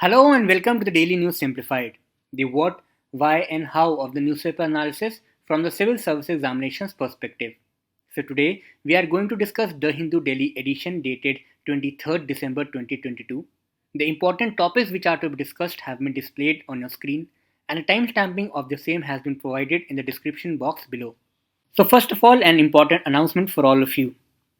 Hello and welcome to the Daily News Simplified, the what, why, and how of the newspaper analysis from the Civil Service Examinations perspective. So, today we are going to discuss the Hindu Daily edition dated 23rd December 2022. The important topics which are to be discussed have been displayed on your screen, and a timestamping of the same has been provided in the description box below. So, first of all, an important announcement for all of you.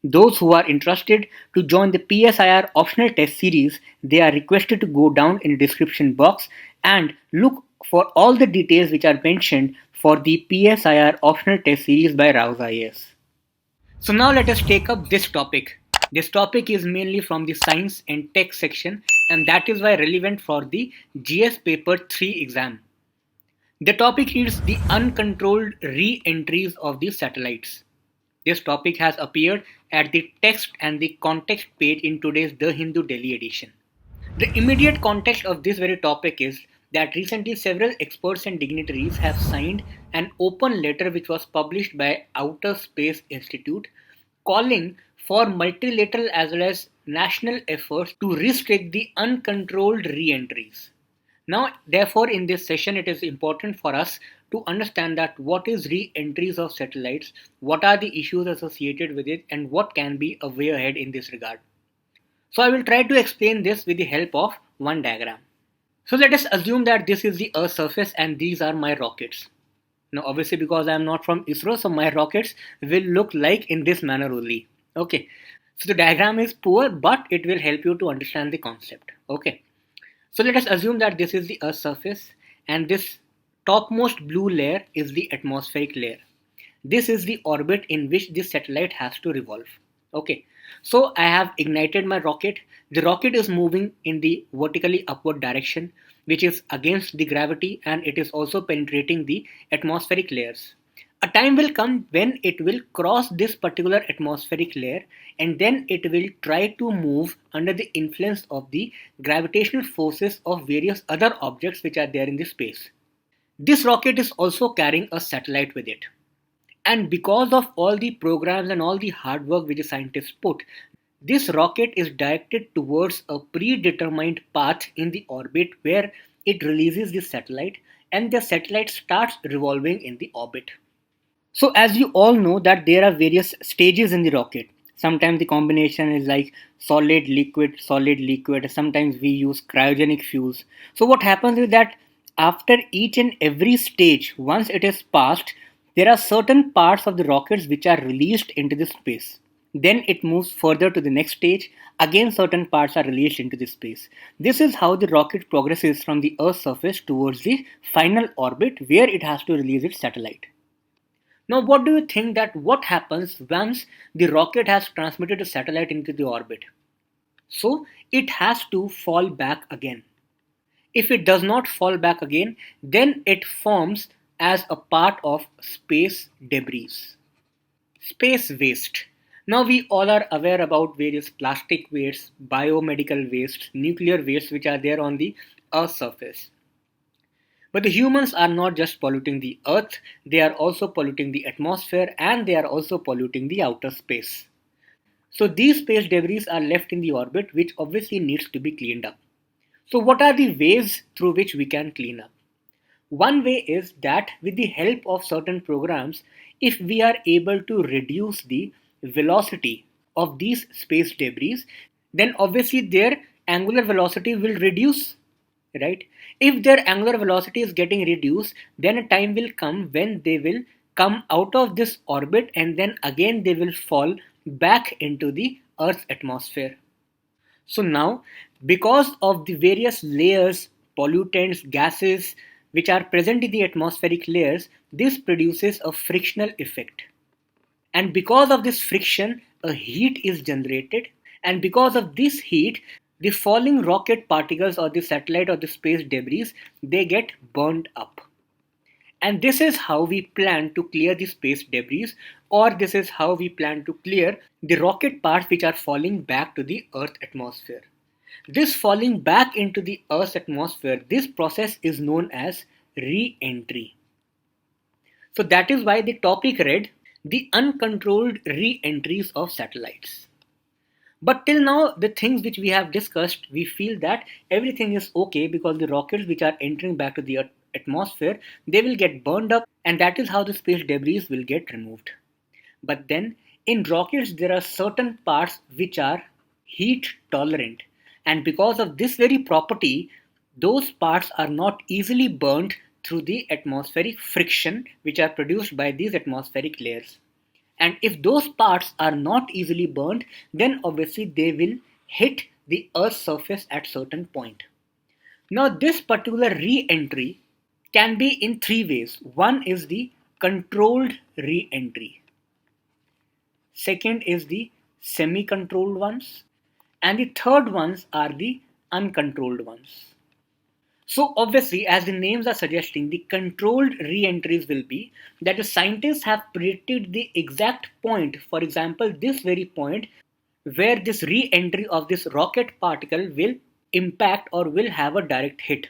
Those who are interested to join the PSIR optional test series, they are requested to go down in the description box and look for all the details which are mentioned for the PSIR optional test series by Raus IAS. So now let us take up this topic. This topic is mainly from the science and tech section, and that is why relevant for the GS paper 3 exam. The topic reads the uncontrolled re-entries of the satellites. This topic has appeared at the text and the context page in today's The Hindu Daily edition. The immediate context of this very topic is that recently several experts and dignitaries have signed an open letter which was published by Outerspace Institute calling for multilateral as well as national efforts to restrict the uncontrolled re-entries. Now, therefore, in this session, it is important for us to understand that what is re-entries of satellites, what are the issues associated with it, and what can be a way ahead in this regard. So, I will try to explain this with the help of one diagram. So, let us assume that this is the Earth's surface and these are my rockets. Now, obviously, because I am not from ISRO, so my rockets will look like in this manner only. Okay. So, the diagram is poor, but it will help you to understand the concept. Okay. So let us assume that this is the Earth's surface and this topmost blue layer is the atmospheric layer. This is the orbit in which this satellite has to revolve. Okay, so I have ignited my rocket. The rocket is moving in the vertically upward direction, which is against the gravity, and it is also penetrating the atmospheric layers. A time will come when it will cross this particular atmospheric layer and then it will try to move under the influence of the gravitational forces of various other objects which are there in the space. This rocket is also carrying a satellite with it. And because of all the programs and all the hard work which the scientists put, this rocket is directed towards a predetermined path in the orbit where it releases the satellite and the satellite starts revolving in the orbit. So as you all know that there are various stages in the rocket. Sometimes the combination is like solid, liquid. Sometimes we use cryogenic fuels. So what happens is that after each and every stage, once it is passed, there are certain parts of the rockets which are released into the space. Then it moves further to the next stage. Again, certain parts are released into the space. This is how the rocket progresses from the Earth's surface towards the final orbit where it has to release its satellite. Now, what do you think that what happens once the rocket has transmitted a satellite into the orbit? So, it has to fall back again. If it does not fall back again, then it forms as a part of space debris, space waste. Now, we all are aware about various plastic wastes, biomedical wastes, nuclear wastes which are there on the Earth's surface. But the humans are not just polluting the earth, they are also polluting the atmosphere and they are also polluting the outer space. So these space debris are left in the orbit which obviously needs to be cleaned up. So what are the ways through which we can clean up? One way is that with the help of certain programs, if we are able to reduce the velocity of these space debris, then obviously their angular velocity will reduce, right? If their angular velocity is getting reduced, then a time will come when they will come out of this orbit and then again they will fall back into the Earth's atmosphere. So now, because of the various layers, pollutants, gases which are present in the atmospheric layers, this produces a frictional effect. And because of this friction, a heat is generated. And because of this heat, the falling rocket particles or the satellite or the space debris, they get burned up. And this is how we plan to clear the space debris, or this is how we plan to clear the rocket parts which are falling back to the Earth atmosphere. This falling back into the Earth's atmosphere, this process is known as re-entry. So that is why the topic read the uncontrolled re-entries of satellites. But till now, the things which we have discussed, we feel that everything is okay because the rockets which are entering back to the atmosphere, they will get burned up, and that is how the space debris will get removed. But then in rockets, there are certain parts which are heat tolerant, and because of this very property, those parts are not easily burned through the atmospheric friction which are produced by these atmospheric layers. And if those parts are not easily burned, then obviously they will hit the Earth's surface at certain point. Now this particular re-entry can be in three ways. One is the controlled re-entry. Second is the semi-controlled ones. And the third ones are the uncontrolled ones. So obviously, as the names are suggesting, the controlled re-entries will be that the scientists have predicted the exact point, for example, this very point where this re-entry of this rocket particle will impact or will have a direct hit.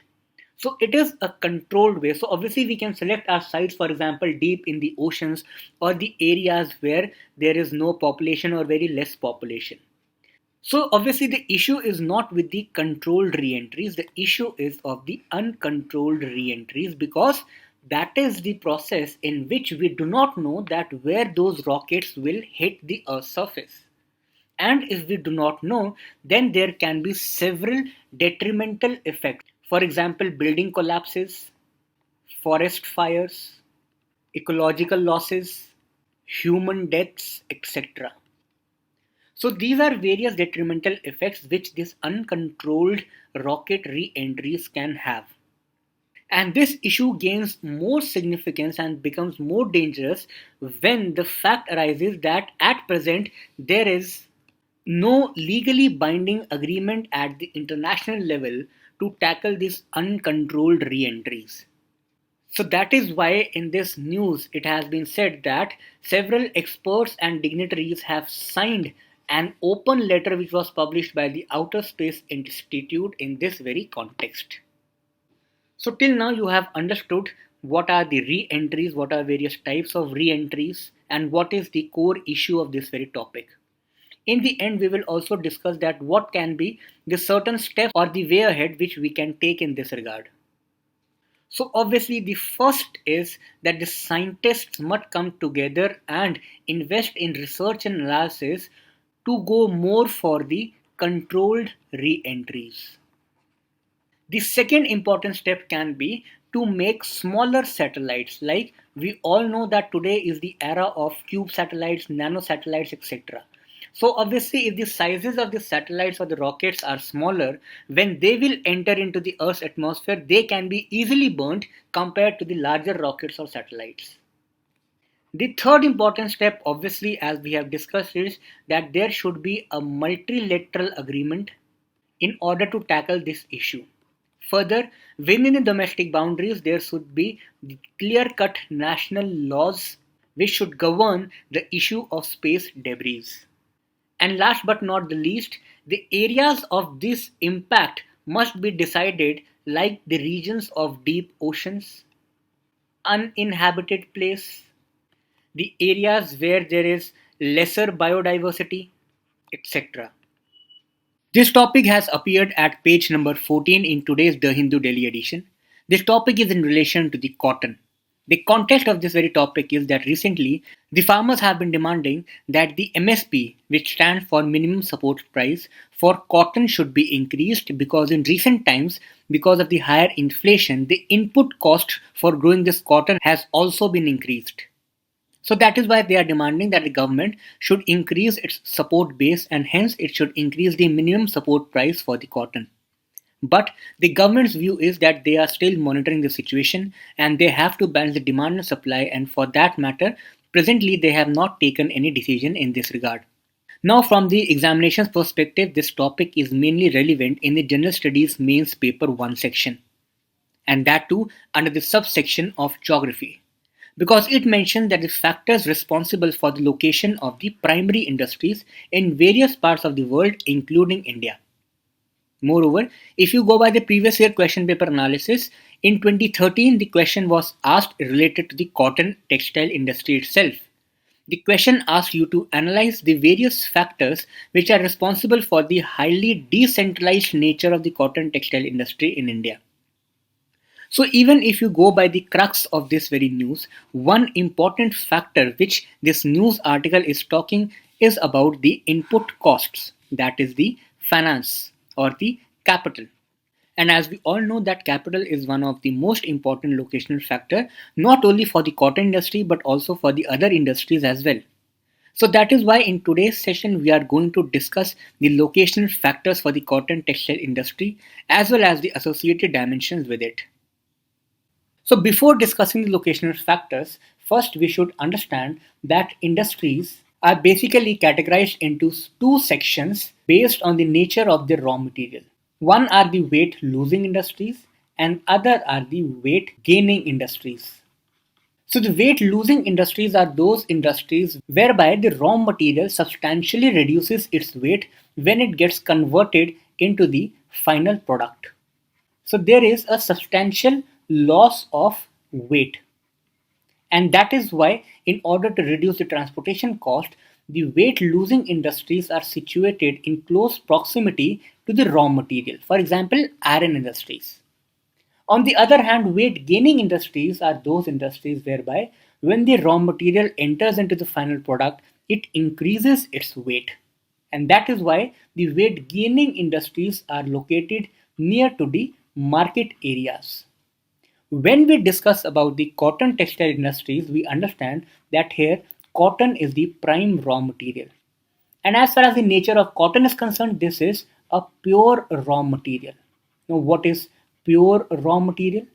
So it is a controlled way. So obviously we can select our sites, for example, deep in the oceans or the areas where there is no population or very less population. So obviously the issue is not with the controlled re-entries, the issue is of the uncontrolled re-entries, because that is the process in which we do not know that where those rockets will hit the Earth's surface. And if we do not know, then there can be several detrimental effects. For example, building collapses, forest fires, ecological losses, human deaths, etc. So these are various detrimental effects which this uncontrolled rocket re-entries can have. And this issue gains more significance and becomes more dangerous when the fact arises that at present there is no legally binding agreement at the international level to tackle these uncontrolled re-entries. So that is why in this news it has been said that several experts and dignitaries have signed an open letter which was published by the Outer Space Institute in this very context. So till now you have understood what are the re-entries, what are various types of re-entries, and what is the core issue of this very topic. In the end, we will also discuss that what can be the certain steps or the way ahead which we can take in this regard. So obviously the first is that the scientists must come together and invest in research and analysis to go more for the controlled re-entries. The second important step can be to make smaller satellites. Like we all know that today is the era of cube satellites, nano satellites, etc. So obviously if the sizes of the satellites or the rockets are smaller, when they will enter into the Earth's atmosphere, they can be easily burnt compared to the larger rockets or satellites. The third important step, obviously, as we have discussed, is that there should be a multilateral agreement in order to tackle this issue. Further, within the domestic boundaries, there should be clear-cut national laws which should govern the issue of space debris. And last but not the least, the areas of this impact must be decided like the regions of deep oceans, uninhabited place, the areas where there is lesser biodiversity, etc. This topic has appeared at page number 14 in today's The Hindu Daily edition. This topic is in relation to the cotton. The context of this very topic is that recently the farmers have been demanding that the MSP, which stands for minimum support price, for cotton should be increased because in recent times, because of the higher inflation, the input cost for growing this cotton has also been increased. So that is why they are demanding that the government should increase its support base and hence it should increase the minimum support price for the cotton. But the government's view is that they are still monitoring the situation and they have to balance the demand and supply, and for that matter, presently they have not taken any decision in this regard. Now from the examinations perspective, this topic is mainly relevant in the General Studies Mains Paper 1 section, and that too under the subsection of geography, because it mentions that the factors responsible for the location of the primary industries in various parts of the world, including India. Moreover, if you go by the previous year question paper analysis, in 2013 the question was asked related to the cotton textile industry itself. The question asks you to analyze the various factors which are responsible for the highly decentralized nature of the cotton textile industry in India. So even if you go by the crux of this very news, one important factor which this news article is talking is about the input costs, that is the finance or the capital. And as we all know that capital is one of the most important locational factor, not only for the cotton industry but also for the other industries as well. So that is why in today's session we are going to discuss the locational factors for the cotton textile industry as well as the associated dimensions with it. So before discussing the locational factors, first we should understand that industries are basically categorized into two sections based on the nature of the raw material. One are the weight losing industries and other are the weight gaining industries. So the weight losing industries are those industries whereby the raw material substantially reduces its weight when it gets converted into the final product. So there is a substantial loss of weight. And that is why, in order to reduce the transportation cost, the weight losing industries are situated in close proximity to the raw material. For example, iron industries. On the other hand, weight gaining industries are those industries whereby when the raw material enters into the final product, it increases its weight. And that is why the weight gaining industries are located near to the market areas. When we discuss about the cotton textile industries, we understand that here cotton is the prime raw material. And as far as the nature of cotton is concerned, this is a pure raw material. Now, what is pure raw material?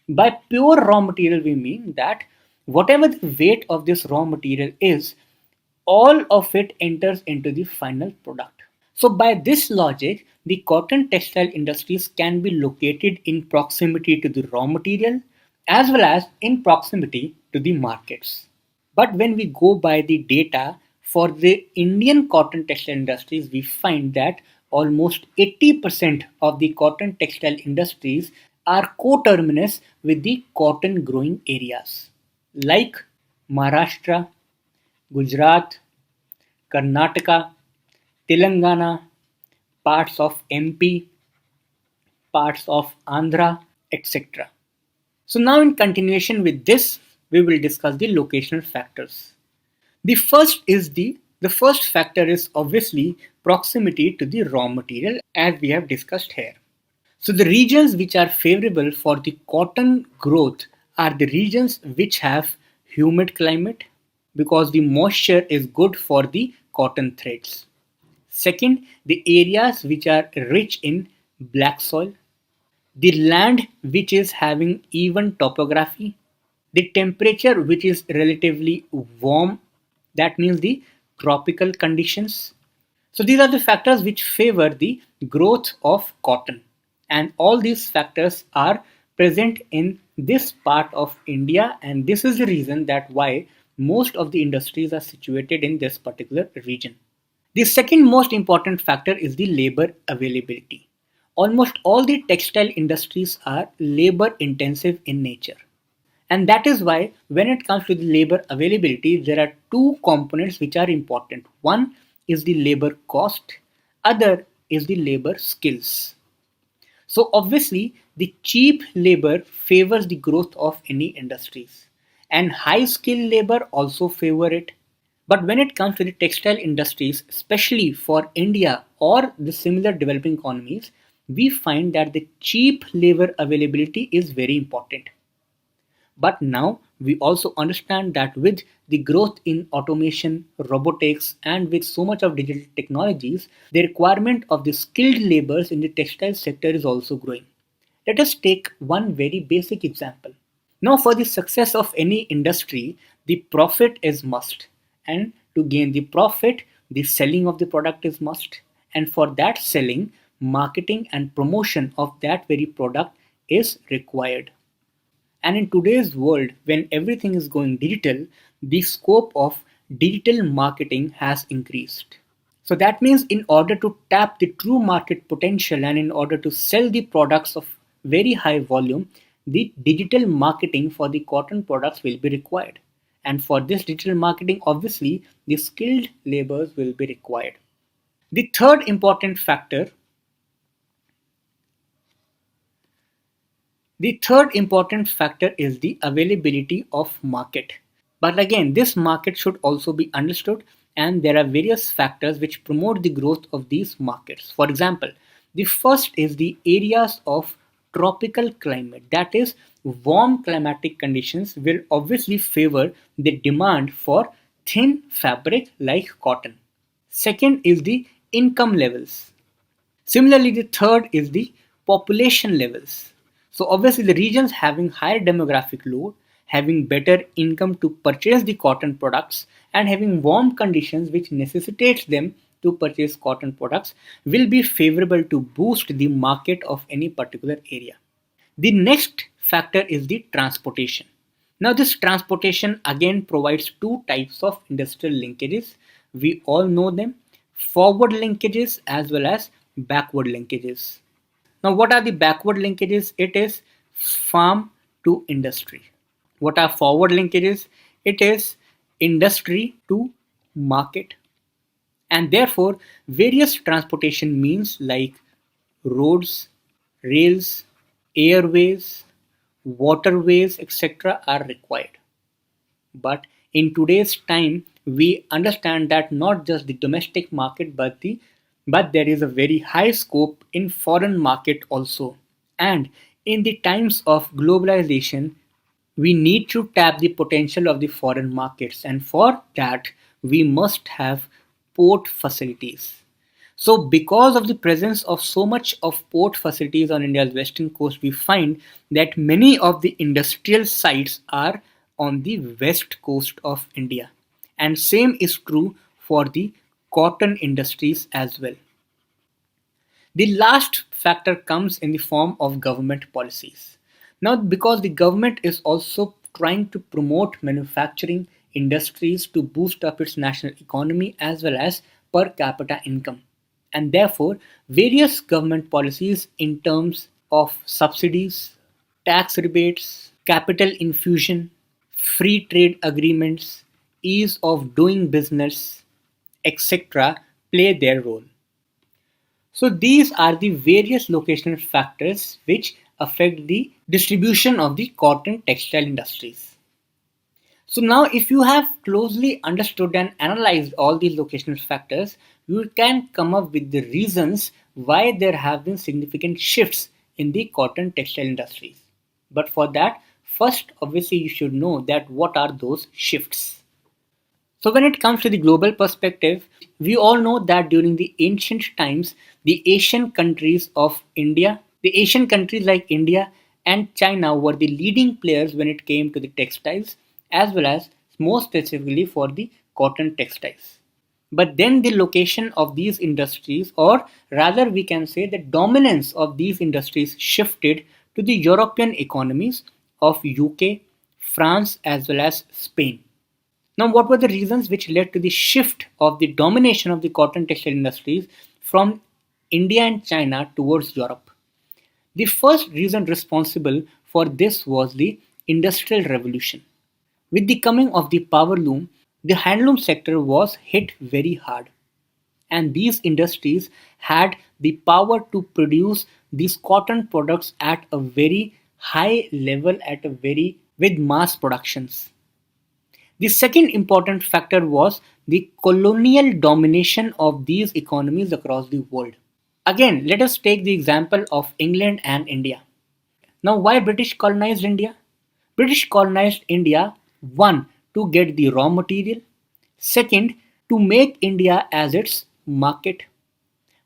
By pure raw material, we mean that whatever the weight of this raw material is, all of it enters into the final product. So, by this logic, the cotton textile industries can be located in proximity to the raw material as well as in proximity to the markets. But when we go by the data for the Indian cotton textile industries, we find that almost 80% of the cotton textile industries are coterminous with the cotton growing areas like Maharashtra, Gujarat, Karnataka, Telangana, parts of MP, parts of Andhra, etc. So now in continuation with this, we will discuss the locational factors. The first factor is obviously proximity to the raw material as we have discussed here. So the regions which are favorable for the cotton growth are the regions which have humid climate because the moisture is good for the cotton threads. Second, the areas which are rich in black soil, the land which is having even topography, the temperature which is relatively warm, that means the tropical conditions. So these are the factors which favor the growth of cotton, and all these factors are present in this part of India, and this is the reason that why most of the industries are situated in this particular region. The second most important factor is the labor availability. Almost all the textile industries are labor intensive in nature. And that is why when it comes to the labor availability, there are two components which are important. One is the labor cost, other is the labor skills. So obviously the cheap labor favors the growth of any industries and high skilled labor also favor it. But when it comes to the textile industries, especially for India or the similar developing economies, we find that the cheap labor availability is very important. But now we also understand that with the growth in automation, robotics, and with so much of digital technologies, the requirement of the skilled laborers in the textile sector is also growing. Let us take one very basic example. Now, for the success of any industry, the profit is must. And to gain the profit, the selling of the product is must. And for that selling, marketing and promotion of that very product is required. And in today's world, when everything is going digital, the scope of digital marketing has increased. So that means in order to tap the true market potential and in order to sell the products of very high volume, the digital marketing for the cotton products will be required. And for this digital marketing, obviously, the skilled laborers will be required. The third important factor is the availability of market. But again, this market should also be understood, and there are various factors which promote the growth of these markets. For example, the first is the areas of tropical climate, that is, warm climatic conditions will obviously favor the demand for thin fabric like cotton. Second is the income levels. Similarly, the third is the population levels. So obviously the regions having higher demographic load, having better income to purchase the cotton products, and having warm conditions which necessitates them to purchase cotton products will be favorable to boost the market of any particular area. The next factor is the transportation. Now this transportation again provides two types of industrial linkages. We all know them: forward linkages as well as backward linkages. Now what are the backward linkages? It is farm to industry. What are forward linkages? It is industry to market. And therefore various transportation means like roads, rails, airways, waterways, etc. are required. But in today's time, we understand that not just the domestic market, but there is a very high scope in foreign market also. And in the times of globalization, we need to tap the potential of the foreign markets, and for that we must have port facilities. So because of the presence of so much of port facilities on India's western coast, we find that many of the industrial sites are on the west coast of India. And same is true for the cotton industries as well. The last factor comes in the form of government policies. Now, because the government is also trying to promote manufacturing industries to boost up its national economy as well as per capita income. And therefore, various government policies in terms of subsidies, tax rebates, capital infusion, free trade agreements, ease of doing business, etc., play their role. So these are the various locational factors which affect the distribution of the cotton textile industries. So now if you have closely understood and analyzed all these locational factors, you can come up with the reasons why there have been significant shifts in the cotton textile industries. But for that, first obviously you should know that what are those shifts. So when it comes to the global perspective, we all know that during the ancient times, the Asian countries like India and China were the leading players when it came to the textiles, as well as more specifically for the cotton textiles. But then the location of these industries, or rather we can say the dominance of these industries, shifted to the European economies of UK, France, as well as Spain. Now, what were the reasons which led to the shift of the domination of the cotton textile industries from India and China towards Europe? The first reason responsible for this was the Industrial Revolution. With the coming of the power loom, the handloom sector was hit very hard, and these industries had the power to produce these cotton products at a very high level, with mass productions. The second important factor was the colonial domination of these economies across the world. Again, let us take the example of England and India. Now, why British colonized India? British colonized India, one, to get the raw material, second, to make India as its market.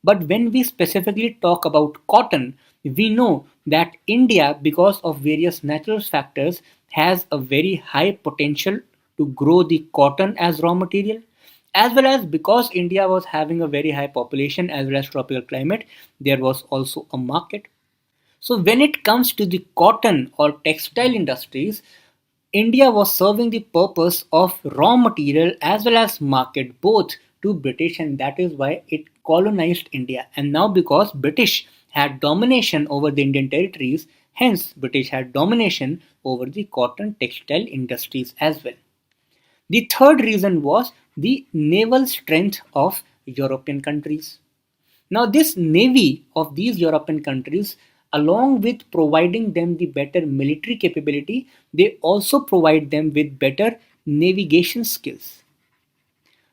But when we specifically talk about cotton, we know that India, because of various natural factors, has a very high potential to grow the cotton as raw material, as well as because India was having a very high population as well as tropical climate, there was also a market. So when it comes to the cotton or textile industries, India was serving the purpose of raw material as well as market both to British, and that is why it colonized India. And now because British had domination over the Indian territories, hence British had domination over the cotton textile industries as well. The third reason was the naval strength of European countries. Now, this navy of these European countries, along with providing them the better military capability, they also provide them with better navigation skills.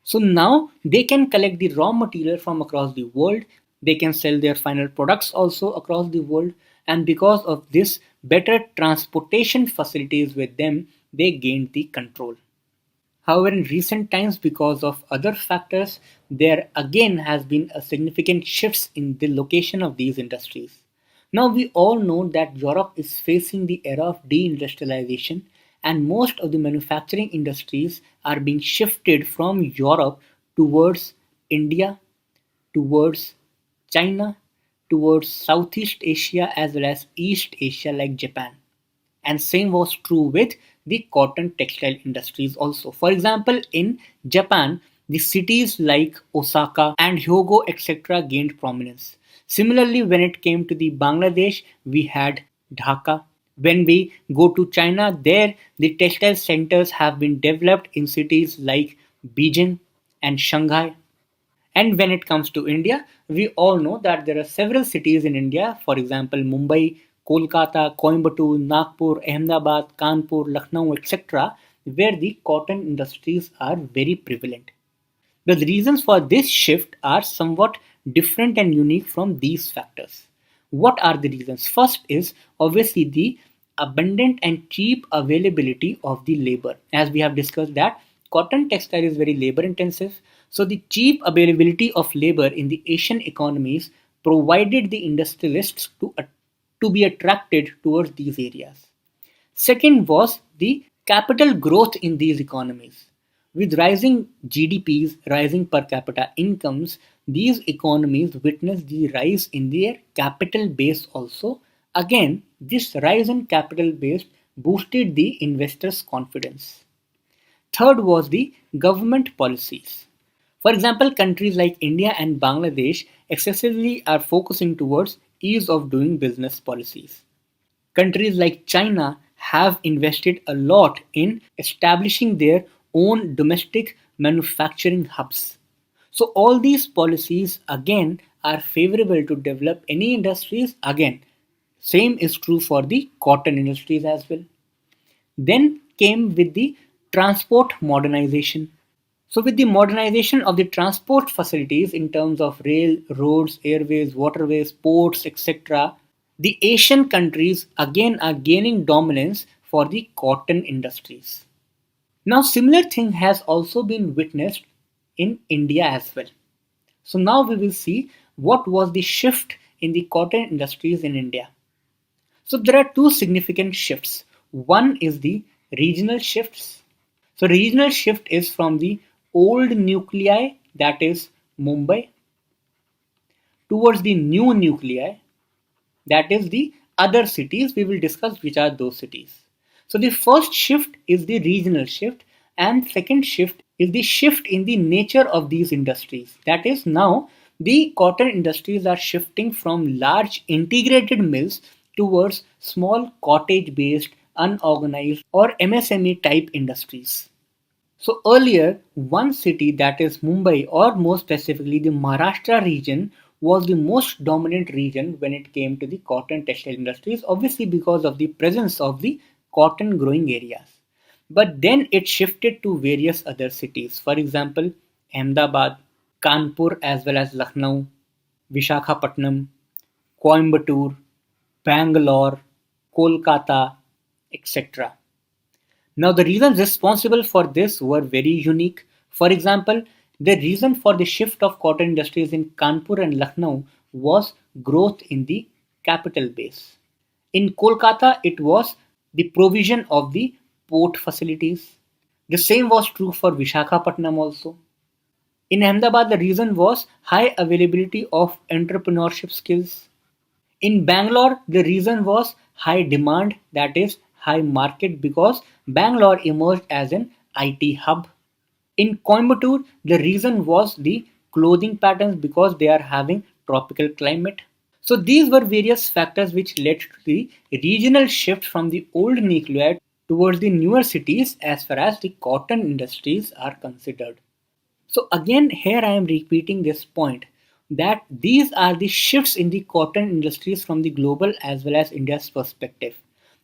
So now they can collect the raw material from across the world, they can sell their final products also across the world, and because of this better transportation facilities with them, they gained the control. However, in recent times, because of other factors, there again has been a significant shifts in the location of these industries. Now we all know that Europe is facing the era of deindustrialization, and most of the manufacturing industries are being shifted from Europe towards India, towards China, towards Southeast Asia as well as East Asia like Japan. And same was true with the cotton textile industries also. For example, in Japan, the cities like Osaka and Hyogo etc. gained prominence. Similarly, when it came to the Bangladesh, we had Dhaka. When we go to China, there the textile centers have been developed in cities like Beijing and Shanghai. And when it comes to India, we all know that there are several cities in India, for example, Mumbai, Kolkata, Coimbatore, Nagpur, Ahmedabad, Kanpur, Lucknow, etc., where the cotton industries are very prevalent. The reasons for this shift are somewhat different and unique from these factors. What are the reasons? First is obviously the abundant and cheap availability of the labor. As we have discussed that cotton textile is very labor intensive, so the cheap availability of labor in the Asian economies provided the industrialists to be attracted towards these areas. Second was the capital growth in these economies. With rising GDPs, rising per capita incomes, these economies witnessed the rise in their capital base also. Again, this rise in capital base boosted the investors' confidence. Third was the government policies. For example, countries like India and Bangladesh excessively are focusing towards ease of doing business policies. Countries like China have invested a lot in establishing their own domestic manufacturing hubs. So, all these policies again are favorable to develop any industries. Again, same is true for the cotton industries as well. Then came with the transport modernization. So, with the modernization of the transport facilities in terms of rail, roads, airways, waterways, ports, etc., the Asian countries again are gaining dominance for the cotton industries. Now, similar thing has also been witnessed in India as well. So, now we will see what was the shift in the cotton industries in India. So, there are two significant shifts. One is the regional shifts. So, regional shift is from the old nuclei, that is Mumbai, towards the new nuclei, that is the other cities. We will discuss which are those cities. So the first shift is the regional shift, and second shift is the shift in the nature of these industries. That is, now the cotton industries are shifting from large integrated mills towards small cottage based unorganized or MSME type industries. So earlier, one city, that is Mumbai, or more specifically the Maharashtra region, was the most dominant region when it came to the cotton textile industries, obviously because of the presence of the cotton growing areas. But then it shifted to various other cities, for example, Ahmedabad, Kanpur as well as Lucknow, Vishakhapatnam, Coimbatore, Bangalore, Kolkata, etc. Now, the reasons responsible for this were very unique. For example, the reason for the shift of cotton industries in Kanpur and Lucknow was growth in the capital base. In Kolkata, it was the provision of the port facilities. The same was true for Vishakhapatnam also. In Ahmedabad, the reason was high availability of entrepreneurship skills. In Bangalore, the reason was high demand, that is, high market, because Bangalore emerged as an IT hub. In Coimbatore, the reason was the clothing patterns because they are having tropical climate. So these were various factors which led to the regional shift from the old nuclei towards the newer cities as far as the cotton industries are considered. So again, here I am repeating this point that these are the shifts in the cotton industries from the global as well as India's perspective.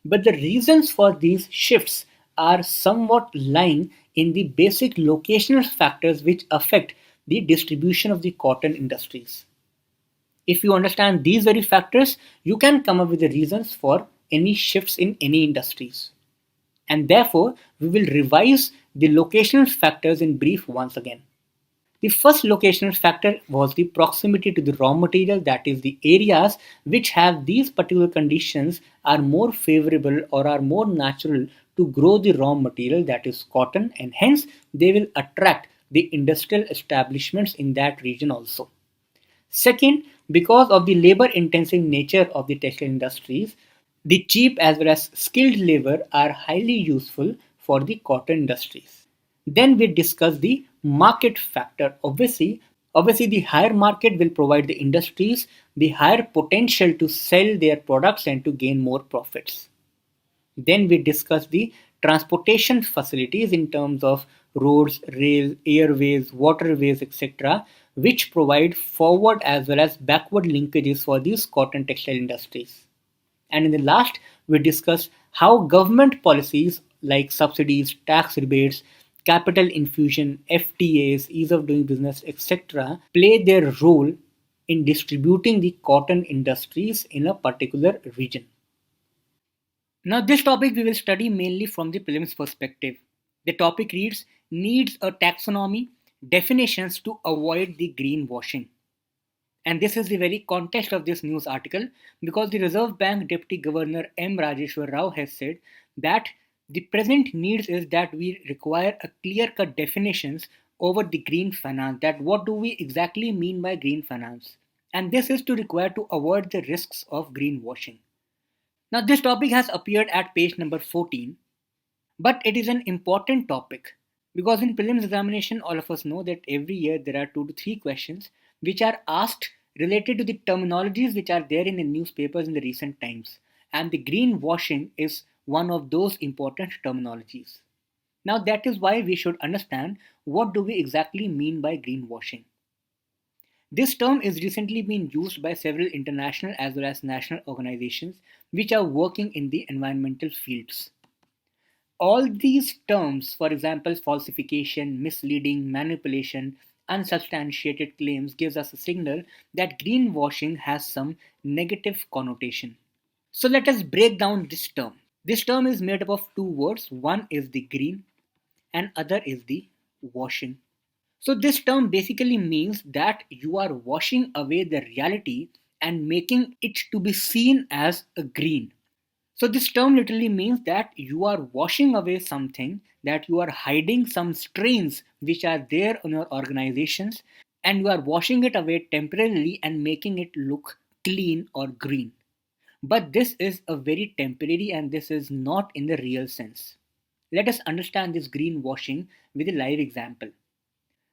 But the reasons for these shifts are somewhat lying in the basic locational factors which affect the distribution of the cotton industries. If you understand these very factors, you can come up with the reasons for any shifts in any industries. And therefore, we will revise the locational factors in brief once again. The first locational factor was the proximity to the raw material, that is, the areas which have these particular conditions are more favorable or are more natural to grow the raw material, that is, cotton, and hence they will attract the industrial establishments in that region also. Second, because of the labor intensive nature of the textile industries, the cheap as well as skilled labor are highly useful for the cotton industries. Then we discuss the market factor. Obviously, the higher market will provide the industries the higher potential to sell their products and to gain more profits. Then we discuss the transportation facilities in terms of roads, rail, airways, waterways, etc., which provide forward as well as backward linkages for these cotton textile industries. And in the last, we discuss how government policies like subsidies, tax rebates, capital infusion, FTAs, ease of doing business, etc., play their role in distributing the cotton industries in a particular region. Now, this topic we will study mainly from the prelims perspective. The topic reads Needs a taxonomy, definitions to avoid the greenwashing. And this is the very context of this news article because the Reserve Bank Deputy Governor M. Rajeshwar Rao has said that the present needs is that we require a clear-cut definitions over the green finance. That what do we exactly mean by green finance? And this is to require to avoid the risks of greenwashing. Now, this topic has appeared at page number 14, but it is an important topic because in prelims examination, all of us know that every year there are 2 to 3 questions which are asked related to the terminologies which are there in the newspapers in the recent times. And the greenwashing is one of those important terminologies. Now, that is why we should understand what do we exactly mean by greenwashing. This term is recently being used by several international as well as national organizations which are working in the environmental fields. All these terms, for example, falsification, misleading, manipulation, unsubstantiated claims, gives us a signal that greenwashing has some negative connotation. So let us break down this term. This term is made up of 2 words. One is the green and other is the washing. So this term basically means that you are washing away the reality and making it to be seen as a green. So this term literally means that you are washing away something, that you are hiding some strains which are there on your organizations and you are washing it away temporarily and making it look clean or green. But this is a very temporary and this is not in the real sense. Let us understand this greenwashing with a live example.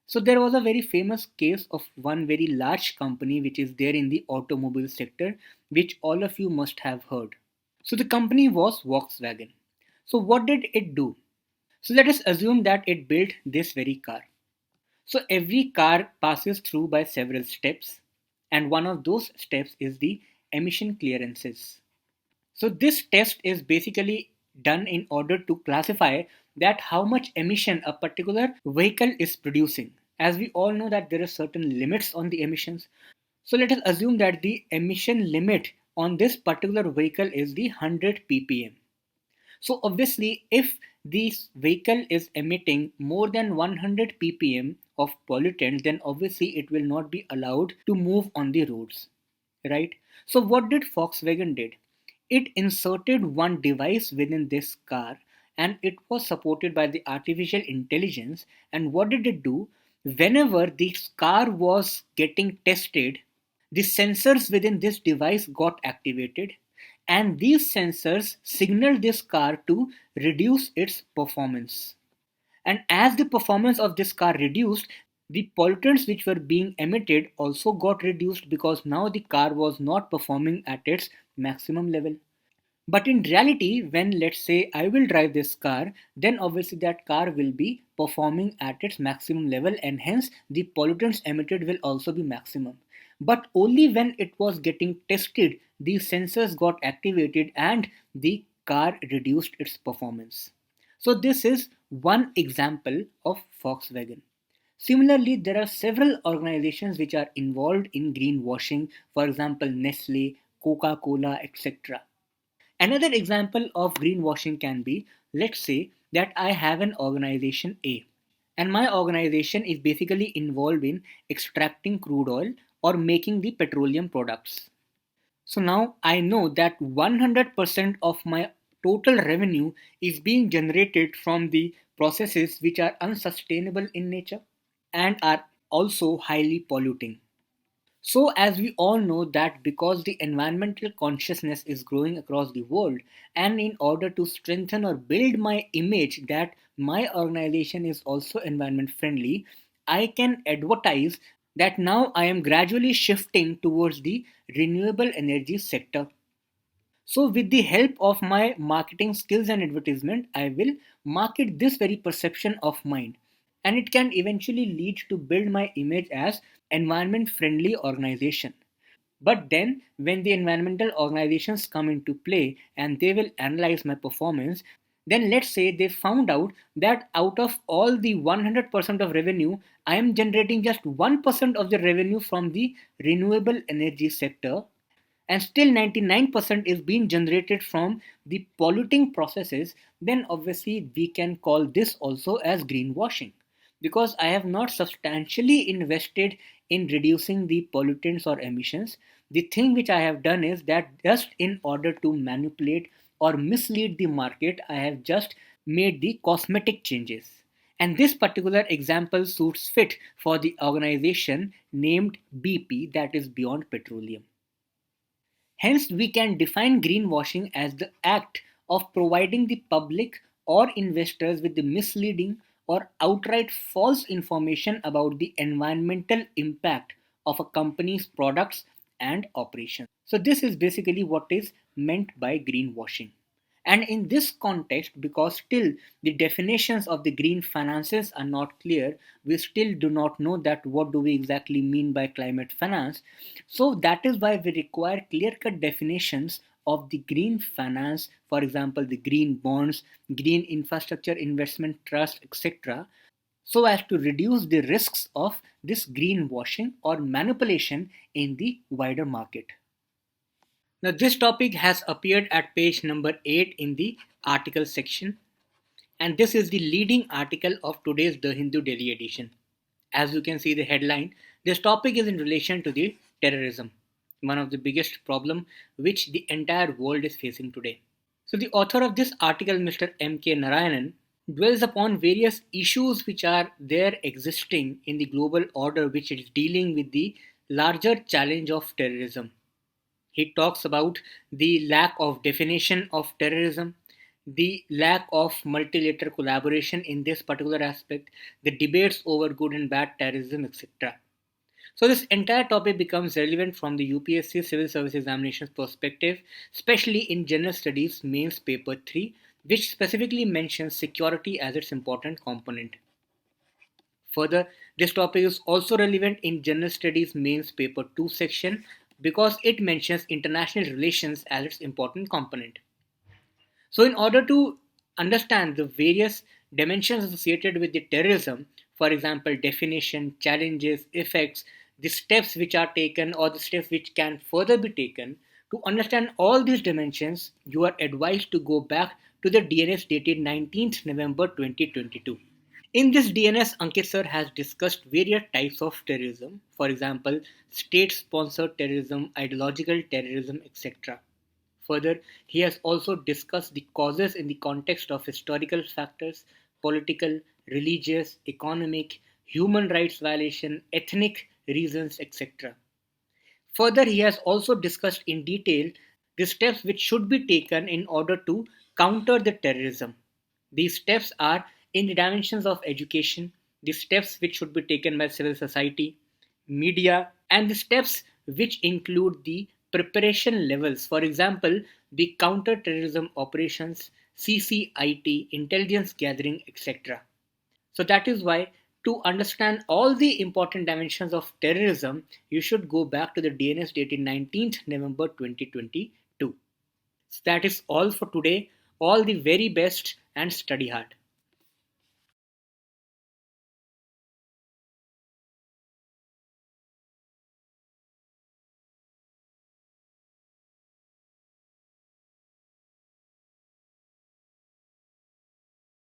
So there was a very famous case of one very large company which is there in the automobile sector, which all of you must have heard. So the company was Volkswagen. So what did it do? So let us assume that it built this very car. So every car passes through by several steps, and one of those steps is the emission clearances. So this test is basically done in order to classify that how much emission a particular vehicle is producing. As we all know that there are certain limits on the emissions. So let us assume that the emission limit on this particular vehicle is the 100 ppm. So obviously if this vehicle is emitting more than 100 ppm of pollutant, then obviously it will not be allowed to move on the roads, right? So what did Volkswagen did? It inserted one device within this car and it was supported by the artificial intelligence. And what did it do? Whenever this car was getting tested, the sensors within this device got activated and these sensors signaled this car to reduce its performance. And as the performance of this car reduced, the pollutants which were being emitted also got reduced because now the car was not performing at its maximum level. But in reality, when let's say I will drive this car, then obviously that car will be performing at its maximum level and hence the pollutants emitted will also be maximum. But only when it was getting tested, these sensors got activated and the car reduced its performance. So this is one example of Volkswagen. Similarly, there are several organizations which are involved in greenwashing, for example, Nestle, Coca Cola, etc. Another example of greenwashing can be, let's say that I have an organization A, and my organization is basically involved in extracting crude oil or making the petroleum products. So now I know that 100% of my total revenue is being generated from the processes which are unsustainable in nature and are also highly polluting. So, as we all know, that because the environmental consciousness is growing across the world, and in order to strengthen or build my image that my organization is also environment friendly, I can advertise that now I am gradually shifting towards the renewable energy sector. So, with the help of my marketing skills and advertisement, I will market this very perception of mine, and it can eventually lead to build my image as environment friendly organization. But then, when the environmental organizations come into play and they will analyze my performance, then let's say they found out that out of all the 100% of revenue, I am generating just 1% of the revenue from the renewable energy sector, and still 99% is being generated from the polluting processes, then obviously we can call this also as greenwashing, because I have not substantially invested in reducing the pollutants or emissions. The thing which I have done is that just in order to manipulate or mislead the market, I have just made the cosmetic changes. And this particular example suits fit for the organization named BP, that is Beyond Petroleum. Hence, we can define greenwashing as the act of providing the public or investors with the misleading or outright false information about the environmental impact of a company's products and operations. So, this is basically what is meant by greenwashing. And in this context, because still the definitions of the green finances are not clear, we still do not know that what do we exactly mean by climate finance. So that is why we require clear-cut definitions of the green finance, for example, the green bonds, green infrastructure investment trust, etc., so as to reduce the risks of this greenwashing or manipulation in the wider market. Now, this topic has appeared at page number 8 in the article section, and this is the leading article of today's The Hindu Daily edition. As you can see the headline, this topic is in relation to the terrorism, one of the biggest problem which the entire world is facing today. So the author of this article, Mr. M.K. Narayanan, dwells upon various issues which are there existing in the global order which is dealing with the larger challenge of terrorism. He talks about the lack of definition of terrorism, the lack of multilateral collaboration in this particular aspect, the debates over good and bad terrorism, etc. So, this entire topic becomes relevant from the UPSC Civil Service Examinations perspective, especially in General Studies Mains Paper 3, which specifically mentions security as its important component. Further, this topic is also relevant in General Studies Mains Paper 2 section because it mentions international relations as its important component. So, in order to understand the various dimensions associated with the terrorism, for example, definition, challenges, effects, the steps which are taken or the steps which can further be taken, to understand all these dimensions, you are advised to go back to the DNS dated 19th November 2022. In this DNS, Ankit sir has discussed various types of terrorism, for example, state sponsored terrorism, ideological terrorism, etc. Further, he has also discussed the causes in the context of historical factors, political, religious, economic, human rights violation, ethnic reasons, etc. Further, he has also discussed in detail the steps which should be taken in order to counter the terrorism. These steps are in the dimensions of education, the steps which should be taken by civil society, media, and the steps which include the preparation levels, for example, the counter-terrorism operations, CCIT, intelligence gathering, etc. So that is why to understand all the important dimensions of terrorism, you should go back to the DNS dated 19th November 2022. So that is all for today. All the very best and study hard.